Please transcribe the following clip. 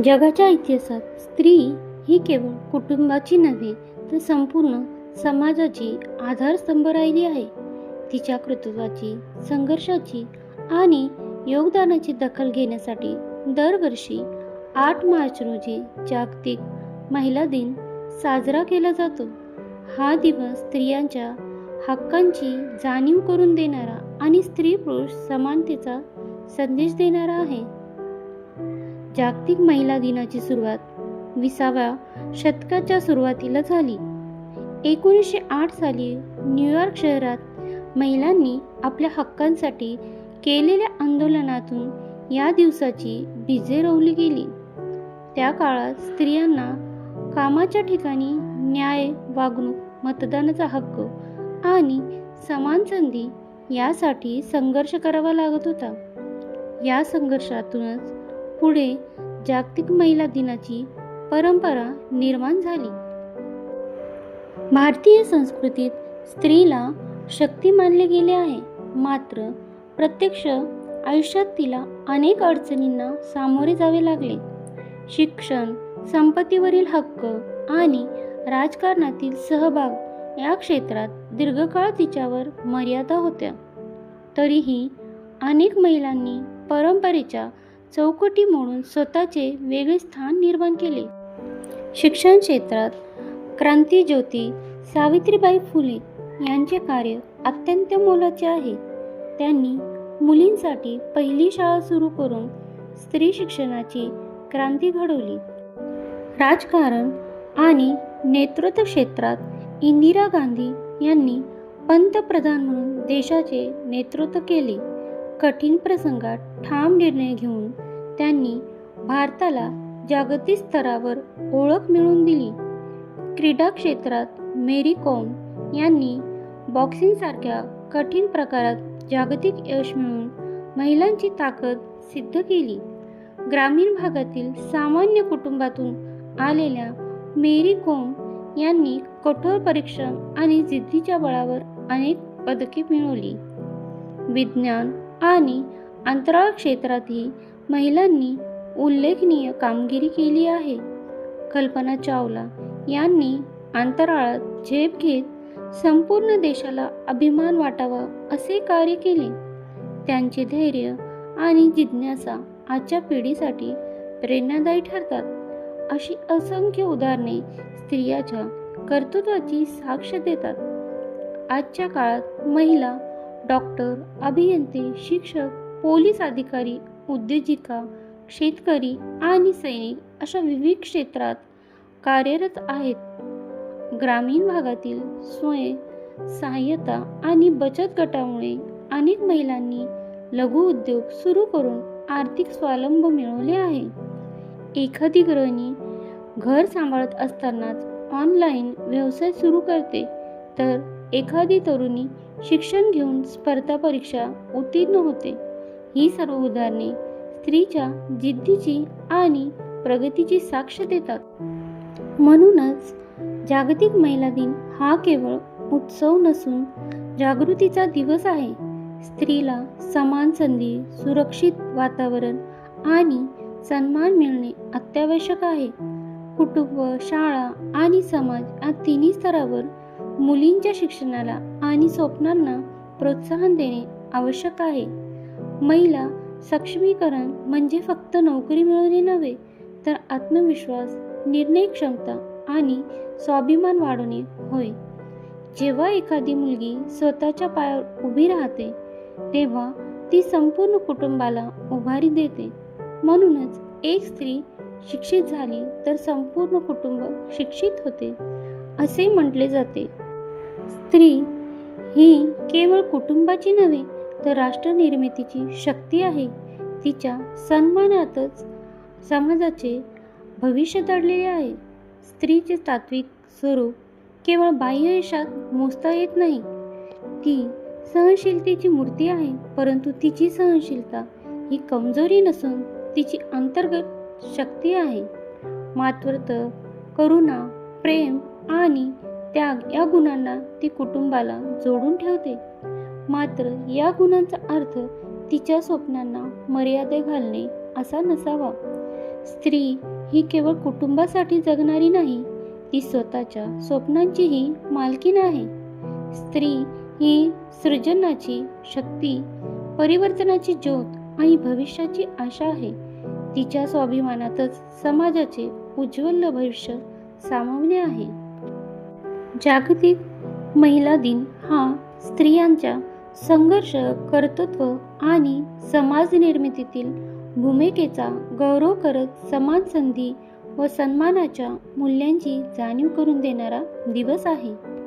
जगाच्या इतिहासात स्त्री ही केवळ कुटुंबाची नव्हे तर संपूर्ण समाजाची आधारस्तंभ राहिली आहे. तिच्या कर्तृत्वाची, संघर्षाची आणि योगदानाची दखल घेण्यासाठी दरवर्षी 8 मार्च रोजी जागतिक महिला दिन साजरा केला जातो. हा दिवस स्त्रियांच्या हक्कांची जाणीव करून देणारा आणि स्त्री-पुरुष समानतेचा संदेश देणारा आहे. जागतिक महिला दिनाची सुरुवात 20व्या शतकाच्या सुरुवातीला झाली. 1908 साली न्यूयॉर्क शहरात महिलांनी आपल्या हक्कांसाठी केलेल्या आंदोलनातून या दिवसाची बीजे रोवली गेली. त्या काळात स्त्रियांना कामाच्या ठिकाणी न्याय, वागणूक, मतदानाचा हक्क आणि समान संधी यासाठी संघर्ष करावा लागत होता. या संघर्षातूनच पुढे जागतिक महिला दिनाची परंपरा निर्माण झाली. भारतीय संस्कृतीत स्त्रीला शक्ती मानले गेले आहे, मात्र प्रत्यक्ष आयुष्यात तिला अनेक अडचणींना सामोरे जावे लागले. शिक्षण, संपत्तीवरील हक्क आणि राजकारणातील सहभाग या क्षेत्रात दीर्घकाळ तिच्यावर मर्यादा होत्या. तरीही अनेक महिलांनी परंपरेच्या चौकटी मोडून स्वतःचे वेगळे स्थान निर्माण केले. शिक्षण क्षेत्रात क्रांतिज्योती सावित्रीबाई फुले यांचे कार्य अत्यंत मोलाचे आहे. त्यांनी मुलींसाठी पहिली शाळा सुरू करून स्त्री शिक्षणाची क्रांती घडवली. राजकारण आणि नेतृत्व क्षेत्रात इंदिरा गांधी यांनी पंतप्रधान म्हणून देशाचे नेतृत्व केले. कठीण प्रसंगात ठाम निर्णय घेऊन त्यांनी भारताला जागतिक स्तरावर ओळख मिळवून दिली. क्रीडा क्षेत्रात मेरी कॉम यांनी बॉक्सिंगसारख्या कठीण प्रकारात जागतिक यश मिळवून महिलांची ताकद सिद्ध केली. ग्रामीण भागातील सामान्य कुटुंबातून आलेल्या मेरी कॉम यांनी कठोर परिश्रम आणि जिद्दीच्या बळावर अनेक पदके मिळवली. विज्ञान आणि अंतराळ क्षेत्रातही महिलांनी उल्लेखनीय कामगिरी केली आहे. कल्पना चावला यांनी अंतराळात झेप घेत संपूर्ण देशाला अभिमान वाटावा असे कार्य केले. त्यांचे धैर्य आणि जिज्ञासा आजच्या पिढीसाठी प्रेरणादायी ठरतात. अशी असंख्य उदाहरणे स्त्रियांच्या कर्तृत्वाची साक्ष देतात. आजच्या काळात महिला डॉक्टर, अभियंते, शिक्षक, पोलीस अधिकारी, उद्योजिका, शेतकरी आणि सैनिक अशा विविध क्षेत्रात कार्यरत आहेत. ग्रामीण भागातील स्वयंसहाय्यता आणि बचत गटामुळे अनेक महिलांनी लघु उद्योग सुरू करून आर्थिक स्वावलंबन मिळवले आहे. एखादी गृहिणी घर सांभाळत असतानाच ऑनलाईन व्यवसाय सुरू करते, तर एखादी तरुणी शिक्षण घेऊन स्पर्धा परीक्षा उत्तीर्ण होते. ही सर्व उदाहरणे स्त्रीच्या जिद्दीची आणि प्रगतीची साक्ष देतात. म्हणूनच जागतिक महिला दिन हा केवळ उत्सव नसून जागृतीचा दिवस आहे. स्त्रीला समान संधी, सुरक्षित वातावरण आणि सन्मान मिळणे अत्यावश्यक आहे. कुटुंब, शाळा आणि समाज या तिन्ही स्तरावर मुलींच्या शिक्षणाला आणि स्वप्नांना प्रोत्साहन देणे आवश्यक आहे. महिला सक्षमीकरण म्हणजे फक्त नोकरी मिळवणे नव्हे, तर आत्मविश्वास, निर्णय क्षमता आणि स्वाभिमान वाढवणे होय. जेव्हा एखादी मुलगी स्वतःच्या पायावर उभी राहते, तेव्हा ती संपूर्ण कुटुंबाला उभारी देते. म्हणूनच एक स्त्री शिक्षित झाली तर संपूर्ण कुटुंब शिक्षित होते असे म्हटले जाते. स्त्री ही केवळ कुटुंबाची नव्हे तर राष्ट्र निर्मितीची शक्ती आहे. तिच्या सन्मानातच समाजाचे भविष्य दडलेले आहे. स्त्रीचे तात्विक स्वरूप केवळ बाह्य यशात मोजता येत नाही. ती सहनशीलतेची मूर्ती आहे, परंतु तिची सहनशीलता ही कमजोरी नसून तिची अंतर्गत शक्ती आहे. मातृत्व, करुणा, प्रेम आणि त्याग या गुणांना ती कुटुंबाला जोडून ठेवते. मात्र या गुणांचा अर्थ तिच्या स्वप्नांना मर्यादा घालणे असा नसावा. स्त्री ही केवळ कुटुंबासाठी जगणारी नाही, ती स्वतःच्या स्वप्नांचीही मालकीण आहे. स्त्री ही सृजनाची शक्ती, परिवर्तनाची ज्योत आणि भविष्याची आशा आहे. तिच्या स्वाभिमानातच समाजाचे उज्ज्वल भविष्य सामावले आहे. जागतिक महिला दिन हा स्त्रियांच्या संघर्ष, कर्तृत्व आणि समाज निर्मितीतील भूमिकेचा गौरव करत समान संधी व सन्मानाच्या मूल्यांची जाणीव करून देणारा दिवस आहे.